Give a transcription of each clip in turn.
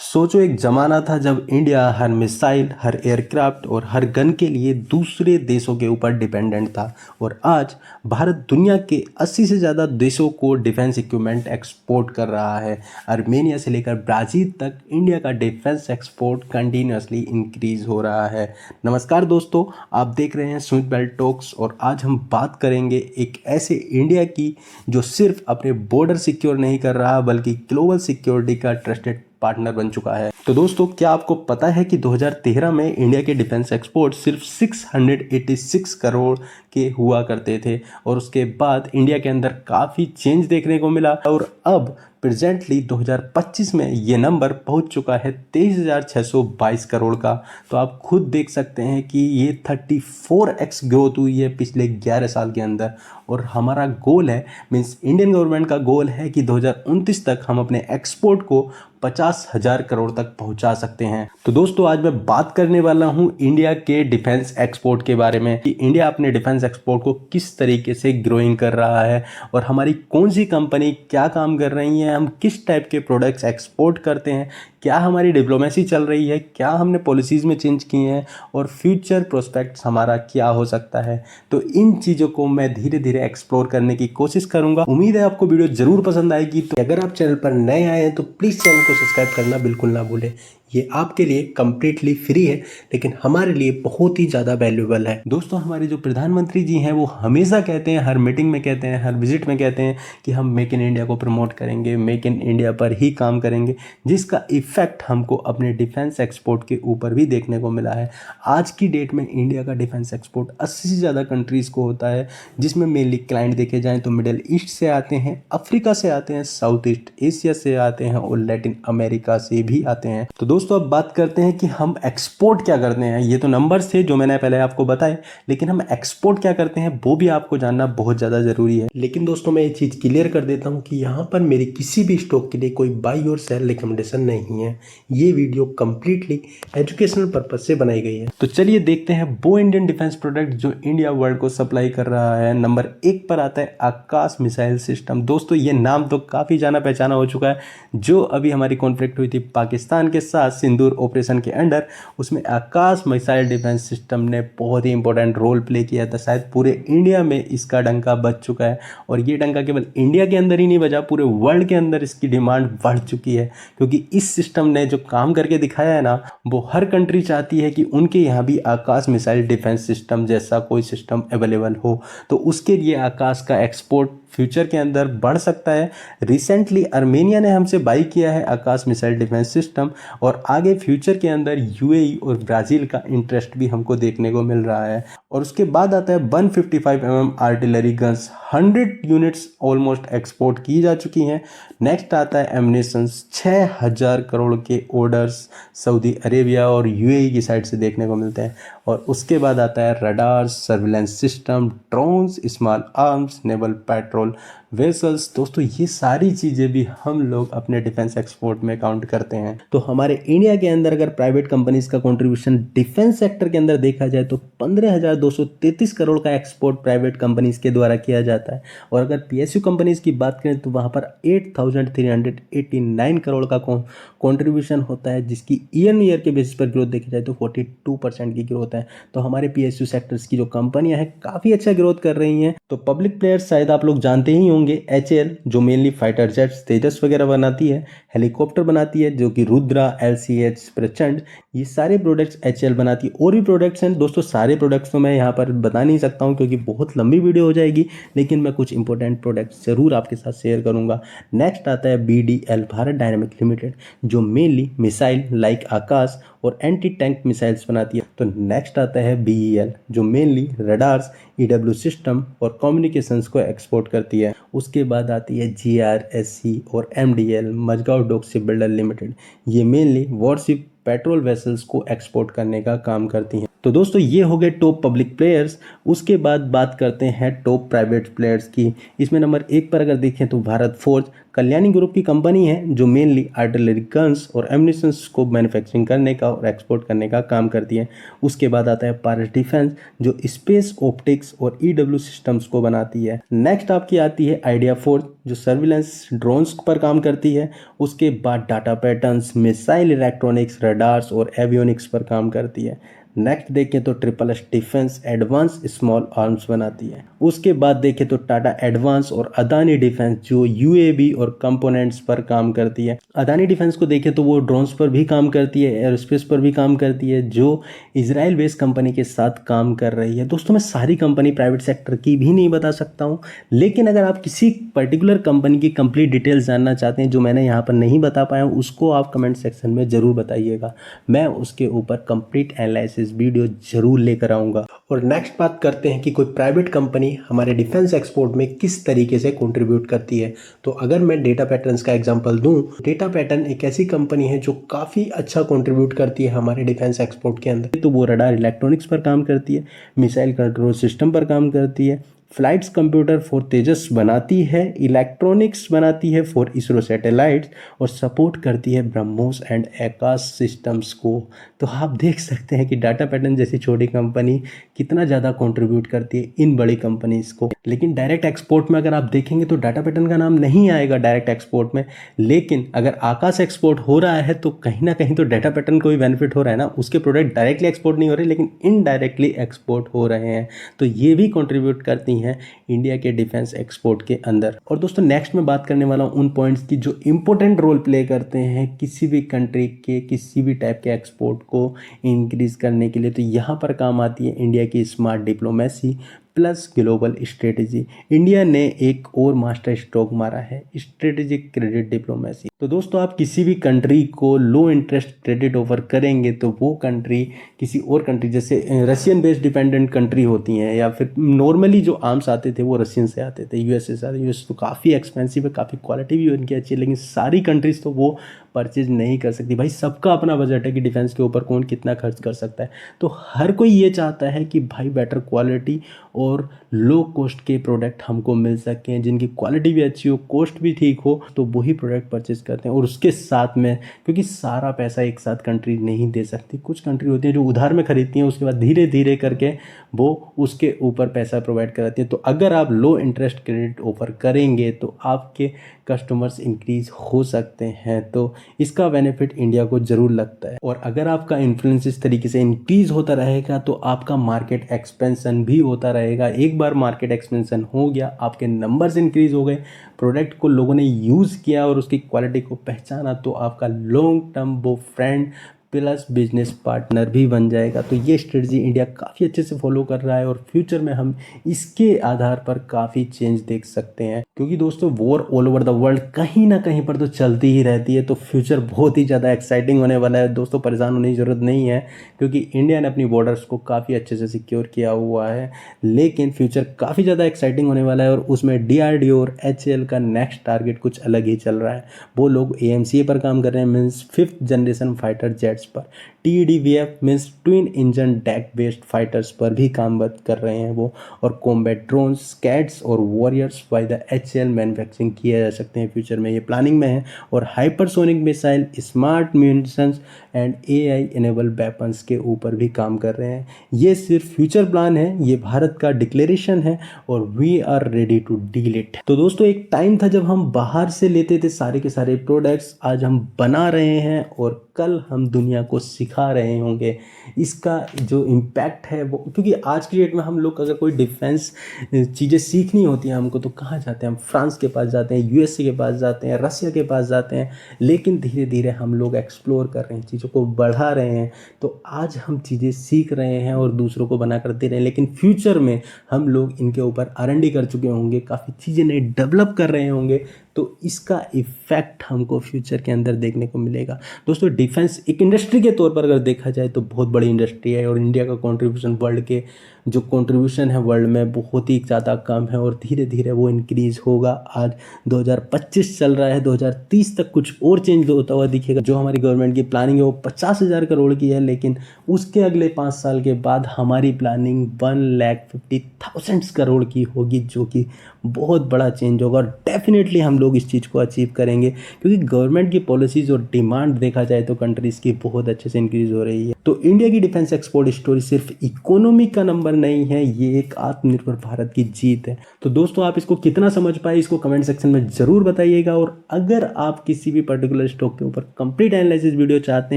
सोचो एक ज़माना था जब इंडिया हर मिसाइल, हर एयरक्राफ्ट और हर गन के लिए दूसरे देशों के ऊपर डिपेंडेंट था। और आज भारत दुनिया के 80 से ज़्यादा देशों को डिफेंस इक्विपमेंट एक्सपोर्ट कर रहा है। आर्मेनिया से लेकर ब्राज़ील तक इंडिया का डिफेंस एक्सपोर्ट कंटिन्यूसली इंक्रीज हो रहा है। नमस्कार दोस्तों, आप देख रहे हैं स्मिथ बेल्ट टॉक्स और आज हम बात करेंगे एक ऐसे इंडिया की जो सिर्फ अपने बॉर्डर सिक्योर नहीं कर रहा बल्कि ग्लोबल सिक्योरिटी का ट्रस्टेड पार्टनर बन चुका है। तो दोस्तों, क्या आपको पता है कि 2013 में इंडिया के डिफेंस एक्सपोर्ट सिर्फ 686 करोड़ के हुआ करते थे और उसके बाद इंडिया के अंदर काफ़ी चेंज देखने को मिला और अब प्रेजेंटली 2025 में ये नंबर पहुंच चुका है 23,622 करोड़ का। तो आप खुद देख सकते हैं कि ये 34x ग्रोथ हुई है पिछले 11 साल के अंदर। और हमारा गोल है, मीन्स इंडियन गवर्नमेंट का गोल है कि 2029 तक हम अपने एक्सपोर्ट को 50,000 करोड़ तक पहुंचा सकते हैं। तो दोस्तों, आज मैं बात करने वाला हूं इंडिया के डिफेंस एक्सपोर्ट के बारे में कि इंडिया अपने डिफेंस एक्सपोर्ट को किस तरीके से ग्रोइंग कर रहा है और हमारी कौन सी कंपनी क्या काम कर रही है, हम किस टाइप के प्रोडक्ट्स एक्सपोर्ट करते हैं, क्या हमारी डिप्लोमेसी चल रही है, क्या हमने पॉलिसीज़ में चेंज किए हैं और फ्यूचर प्रोस्पेक्ट्स हमारा क्या हो सकता है। तो इन चीज़ों को मैं धीरे धीरे एक्सप्लोर करने की कोशिश करूंगा। उम्मीद है आपको वीडियो जरूर पसंद आएगी। तो अगर आप चैनल पर नए आए हैं तो प्लीज़ चैनल को सब्सक्राइब करना बिल्कुल ना भूलें। ये आपके लिए कम्प्लीटली फ्री है लेकिन हमारे लिए बहुत ही ज़्यादा वैल्यूएबल है। दोस्तों, हमारे जो प्रधानमंत्री जी हैं वो हमेशा कहते हैं, हर मीटिंग में कहते हैं, हर विजिट में कहते हैं कि हम मेक इन इंडिया को प्रमोट करेंगे, मेक इन इंडिया पर ही काम करेंगे, जिसका इफेक्ट हमको अपने डिफेंस एक्सपोर्ट के ऊपर भी देखने को मिला है। आज की डेट में इंडिया का डिफेंस एक्सपोर्ट 80 से ज़्यादा कंट्रीज़ को होता है, जिसमें मेनली क्लाइंट देखे जाएँ तो मिडिल ईस्ट से आते हैं, अफ्रीका से आते हैं, साउथ ईस्ट एशिया से आते हैं और लैटिन अमेरिका से भी आते हैं। तो दोस्तों, अब बात करते हैं कि हम एक्सपोर्ट क्या करते हैं। ये तो नंबर्स थे जो मैंने पहले आपको बताए, लेकिन हम एक्सपोर्ट क्या करते हैं वो भी आपको जानना बहुत ज़्यादा ज़रूरी है। लेकिन दोस्तों, मैं ये चीज़ क्लियर कर देता हूँ कि यहाँ पर मेरी किसी भी स्टॉक के लिए कोई बाई और सेल रिकमेंडेशन नहीं है। ये वीडियो कंप्लीटली एजुकेशनल पर्पज से बनाई गई है। तो चलिए देखते हैं वो इंडियन डिफेंस प्रोडक्ट जो इंडिया वर्ल्ड को सप्लाई कर रहा है। नंबर 1 पर आता है आकाश मिसाइल सिस्टम। दोस्तों, ये नाम तो काफ़ी जाना पहचाना हो चुका है। जो अभी हमारी कॉन्फ्लिक्ट हुई थी पाकिस्तान के साथ सिंदूर ऑपरेशन के अंडर, उसमें आकाश मिसाइल डिफेंस सिस्टम ने बहुत ही इंपॉर्टेंट रोल प्ले किया था। शायद पूरे इंडिया में इसका डंका बज चुका है और ये डंका केवल इंडिया के अंदर ही नहीं बजा, पूरे वर्ल्ड के अंदर इसकी डिमांड बढ़ चुकी है। क्योंकि इस सिस्टम ने जो काम करके दिखाया है ना, वो हर कंट्री चाहती है कि उनके यहाँ भी आकाश मिसाइल डिफेंस सिस्टम जैसा कोई सिस्टम अवेलेबल हो। तो उसके लिए आकाश का एक्सपोर्ट फ्यूचर के अंदर बढ़ सकता है। रिसेंटली आर्मेनिया ने हमसे बाई किया है आकाश मिसाइल डिफेंस सिस्टम और आगे फ्यूचर के अंदर यूएई और ब्राज़ील का इंटरेस्ट भी हमको देखने को मिल रहा है। और उसके बाद आता है 155 mm artillery guns, 100 units almost export की जा चुकी हैं। नेक्स्ट आता है एमनेशंस, 6000 करोड़ के ऑर्डर्स सऊदी अरेबिया और यूएई की साइड से देखने को मिलते हैं। और उसके बाद आता है radar, surveillance system, drones, small arms, naval patrol vessels. दोस्तों, ये सारी चीज़ें भी हम लोग अपने डिफेंस एक्सपोर्ट में काउंट करते हैं। तो हमारे इंडिया के अंदर अगर प्राइवेट कंपनीज का कंट्रीब्यूशन डिफेंस सेक्टर के अंदर देखा जाए तो 15,233 करोड़ का एक्सपोर्ट प्राइवेट कंपनीज के द्वारा किया जाता है। और अगर पीएसयू कंपनीज की बात करें तो वहाँ पर 8,389 करोड़ का कंट्रीब्यूशन होता है, जिसकी ईयर के बेसिस पर ग्रोथ देखी जाए तो 42% की ग्रोथ है। तो हमारे पीएसयू सेक्टर्स की जो कंपनियां हैं काफ़ी अच्छा ग्रोथ कर रही हैं। तो पब्लिक प्लेयर्स शायद आप लोग जानते ही होंगे, एचएएल जो मेनली फाइटर जेट्स तेजस वगैरह बनाती है, हेलीकॉप्टर बनाती है जो कि रुद्रा, एलसीएच, प्रचंड, ये सारे प्रोडक्ट्स एचएएल बनाती है। और भी प्रोडक्ट्स हैं दोस्तों, सारे प्रोडक्ट्स तो मैं यहाँ पर बता नहीं सकता हूँ क्योंकि बहुत लंबी वीडियो हो जाएगी, लेकिन मैं कुछ इंपॉर्टेंट प्रोडक्ट्स जरूर आपके साथ शेयर करूँगा। नेक्स्ट आता है बीडीएल, भारत डायनामिक लिमिटेड, जो मेनली मिसाइल लाइक आकाश और एंटी टैंक मिसाइल्स बनाती है। तो नेक्स्ट आता है बीईएल, जो मेनली रडार्स, ईडब्ल्यू सिस्टम और कम्युनिकेशंस को एक्सपोर्ट करती है। उसके बाद आती है जीआरएससी और MDL, Mazagon dock shipbuilder limited, ये मेनली वॉरशिप पेट्रोल वेसल्स को एक्सपोर्ट करने का काम करती हैं। तो दोस्तों ये हो गए टॉप पब्लिक प्लेयर्स। उसके बाद बात करते हैं टॉप प्राइवेट प्लेयर्स की। इसमें नंबर 1 पर अगर देखें तो भारत फोर्ज कल्याणी ग्रुप की कंपनी है जो मेनली आर्टिलरी गन्स और एम्युनिशंस को मैन्युफैक्चरिंग करने का और एक्सपोर्ट करने का काम करती है। उसके बाद आता है पारस डिफेंस जो स्पेस ऑप्टिक्स और ईडब्ल्यू सिस्टम्स को बनाती है। नेक्स्ट आपकी आती है आइडिया फोर्ज जो सर्विलेंस ड्रोन्स पर काम करती है। उसके बाद data patterns, missile electronics, radars और एवियोनिक्स पर काम करती है। नेक्स्ट देखें तो triple S defence advance small arms बनाती है। उसके बाद देखें तो टाटा एडवांस और अदानी डिफेंस जो यूएवी और कंपोनेंट्स पर काम करती है। अदानी डिफेंस को देखें तो वो ड्रोन्स पर भी काम करती है, एरोस्पेस पर भी काम करती है जो इजराइल बेस्ड कंपनी के साथ काम कर रही है। दोस्तों मैं सारी कंपनी प्राइवेट सेक्टर की भी नहीं बता सकता हूँ, लेकिन अगर आप किसी पर्टिकुलर कंपनी की कंप्लीट डिटेल्स जानना चाहते हैं जो मैंने यहाँ पर नहीं बता पाया हूँ उसको आप कमेंट सेक्शन में ज़रूर बताइएगा। मैं उसके ऊपर कंप्लीट एनालिसिस वीडियो जरूर लेकर आऊंगा। और नेक्स्ट बात करते हैं कि कोई प्राइवेट कंपनी हमारे डिफेंस एक्सपोर्ट में किस तरीके से कंट्रीब्यूट करती है। तो अगर मैं डेटा पैटर्न्स का एग्जांपल दूं, डेटा पैटर्न एक ऐसी कंपनी है जो काफ़ी अच्छा कंट्रीब्यूट करती है हमारे डिफेंस एक्सपोर्ट के अंदर। तो वो रडार इलेक्ट्रॉनिक्स पर काम करती है, मिसाइल कंट्रोल सिस्टम पर काम करती है, फ्लाइट्स कंप्यूटर फॉर तेजस बनाती है, इलेक्ट्रॉनिक्स बनाती है फॉर इसरो सैटेलाइट्स और सपोर्ट करती है ब्रह्मोस एंड आकाश सिस्टम्स को। तो आप देख सकते हैं कि डाटा पैटर्न जैसी छोटी कंपनी कितना ज़्यादा कंट्रीब्यूट करती है इन बड़ी कंपनीज को। लेकिन डायरेक्ट एक्सपोर्ट में अगर आप देखेंगे तो डाटा पैटर्न का नाम नहीं आएगा डायरेक्ट एक्सपोर्ट में, लेकिन अगर आकाश एक्सपोर्ट हो रहा है तो कहीं ना कहीं तो डाटा पैटर्न को भी बेनिफिट हो रहा है ना। उसके प्रोडक्ट डायरेक्टली एक्सपोर्ट नहीं हो रहे लेकिन इनडायरेक्टली एक्सपोर्ट हो रहे हैं, तो ये भी कंट्रीब्यूट करती हैं इंडिया के डिफेंस एक्सपोर्ट के अंदर। और दोस्तों नेक्स्ट में बात करने वाला हूं उन पॉइंट्स की जो इंपॉर्टेंट रोल प्ले करते हैं किसी भी कंट्री के किसी भी टाइप के एक्सपोर्ट को इंक्रीज करने के लिए। तो यहाँ पर काम आती है इंडिया की smart diplomacy plus global strategy. India ने एक और मास्टर स्ट्रोक मारा है, स्ट्रेटेजिक क्रेडिट डिप्लोमेसी। तो दोस्तों आप किसी भी कंट्री को लो इंटरेस्ट क्रेडिट ऑफर करेंगे तो वो कंट्री किसी और कंट्री जैसे रशियन बेस्ड डिपेंडेंट कंट्री होती हैं या फिर नॉर्मली जो आर्म्स आते थे वो रशियन से आते थे, यूएस से आते। यूएस तो काफ़ी एक्सपेंसिव है, काफ़ी क्वालिटी भी उनकी अच्छी है, लेकिन सारी कंट्रीज तो वो परचेज नहीं कर सकती। भाई सबका अपना बजट है कि डिफेंस के ऊपर कौन कितना खर्च कर सकता है। तो हर कोई ये चाहता है कि भाई बेटर क्वालिटी और लो कॉस्ट के प्रोडक्ट हमको मिल सकें, जिनकी क्वालिटी भी अच्छी हो, कॉस्ट भी ठीक हो, तो वही प्रोडक्ट परचेज करते हैं। और उसके साथ में क्योंकि सारा पैसा एक साथ कंट्री नहीं दे सकती, कुछ कंट्री होती हैं जो उधार में खरीदती हैं, उसके बाद धीरे धीरे करके वो उसके ऊपर पैसा प्रोवाइड कराती है। तो अगर आप लो इंटरेस्ट क्रेडिट ऑफर करेंगे तो आपके कस्टमर्स इंक्रीज हो सकते हैं। तो इसका बेनिफिट इंडिया को ज़रूर लगता है। और अगर आपका इन्फ्लुएंस इस तरीके से इंक्रीज होता रहेगा तो आपका मार्केट एक्सपेंशन भी होता रहेगा। एक बार मार्केट एक्सपेंशन हो गया, आपके नंबर्स इंक्रीज हो गए, प्रोडक्ट को लोगों ने यूज़ किया और उसकी क्वालिटी को पहचाना, तो आपका लॉन्ग टर्म वो फ्रेंड प्लस बिजनेस पार्टनर भी बन जाएगा। तो ये स्ट्रेटजी इंडिया काफ़ी अच्छे से फॉलो कर रहा है और फ्यूचर में हम इसके आधार पर काफ़ी चेंज देख सकते हैं। क्योंकि दोस्तों war all over the world कहीं ना कहीं पर तो चलती ही रहती है, तो फ्यूचर बहुत ही ज़्यादा एक्साइटिंग होने वाला है। दोस्तों परेशान होने की ज़रूरत नहीं है क्योंकि इंडिया ने अपनी बॉर्डर्स को काफ़ी अच्छे से सिक्योर किया हुआ है, लेकिन फ्यूचर काफ़ी ज़्यादा एक्साइटिंग होने वाला है। और उसमें DRDO और HAL का नेक्स्ट टारगेट कुछ अलग ही चल रहा है। वो लोग AMCA पर काम कर रहे हैं, means 5th generation fighter jets पर। TEDVF means twin engine deck based fighters पर भी काम कर रहे हैं वो। और कॉम्बैट ड्रोन्स, स्कैड्स और warriors by the HAL manufacturing किए जा सकते हैं फ्यूचर में, ये प्लानिंग में है। और hypersonic missile, smart munitions and AI enable weapons के ऊपर भी काम कर रहे हैं। ये सिर्फ फ्यूचर प्लान है, ये भारत का डिक्लेरेशन है और we are ready to deal it. तो दोस्तों एक टाइम था जब हम बाहर से लेते थे सारे के सारे प्रोडक्ट्स, आज हम बना रहे हैं और कल हम दुनिया को सिखा रहे होंगे। इसका जो इम्पैक्ट है वो, क्योंकि आज की डेट में हम लोग अगर कोई डिफेंस चीज़ें सीखनी होती हैं हमको तो कहाँ जाते हैं, हम फ्रांस के पास जाते हैं, USA के पास जाते हैं, रसिया के पास जाते हैं। लेकिन धीरे धीरे हम लोग एक्सप्लोर कर रहे हैं, चीज़ों को बढ़ा रहे हैं। तो आज हम चीज़ें सीख रहे हैं और दूसरों को बना कर दे रहे हैं, लेकिन फ्यूचर में हम लोग इनके ऊपर R&D कर चुके होंगे, काफ़ी चीज़ें नई डेवलप कर रहे होंगे, तो इसका इफ़ेक्ट हमको फ्यूचर के अंदर देखने को मिलेगा। दोस्तों डिफेंस एक इंडस्ट्री के तौर पर अगर देखा जाए तो बहुत बड़ी इंडस्ट्री है और इंडिया का कंट्रीब्यूशन वर्ल्ड के जो कंट्रीब्यूशन है वर्ल्ड में बहुत ही ज़्यादा कम है और धीरे धीरे वो इंक्रीज़ होगा। आज 2025 चल रहा है, 2030 तक कुछ और चेंज होता हुआ दिखेगा। जो हमारी गवर्नमेंट की प्लानिंग है वो 50,000 करोड़ की है, लेकिन उसके अगले 5 साल के बाद हमारी प्लानिंग 1,50,000 करोड़ की होगी, जो कि बहुत बड़ा चेंज होगा और डेफिनेटली हम लोग इस चीज़ को अचीव करेंगे क्योंकि गवर्नमेंट की पॉलिसीज़ और डिमांड देखा जाए तो कंट्रीज़ की बहुत अच्छे से इंक्रीज़ हो रही है। तो इंडिया की डिफेंस एक्सपोर्ट स्टोरी सिर्फ इकोनॉमी का नंबर नहीं है, ये एक आत्मनिर्भर भारत की जीत है। तो दोस्तों आप इसको कितना समझ पाए इसको कमेंट सेक्शन में ज़रूर बताइएगा। और अगर आप किसी भी पर्टिकुलर स्टॉक के ऊपर कंप्लीट एनालिसिस वीडियो चाहते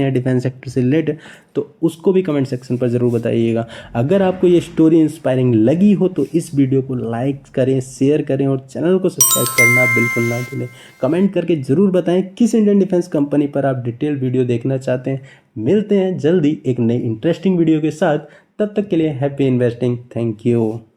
हैं डिफेंस सेक्टर से रिलेटेड तो उसको भी कमेंट सेक्शन पर ज़रूर बताइएगा। अगर आपको ये स्टोरी इंस्पायरिंग लगी हो तो इस वीडियो को लाइक करें, शेयर करें और चैनल को सब्सक्राइब करना बिल्कुल ना भूलें। कमेंट करके ज़रूर बताएं किस इंडियन डिफेंस कंपनी पर आप डिटेल वीडियो देखना चाहते हैं। मिलते हैं जल्दी एक नई इंटरेस्टिंग वीडियो के साथ, तब तक के लिए हैप्पी इन्वेस्टिंग। Thank you.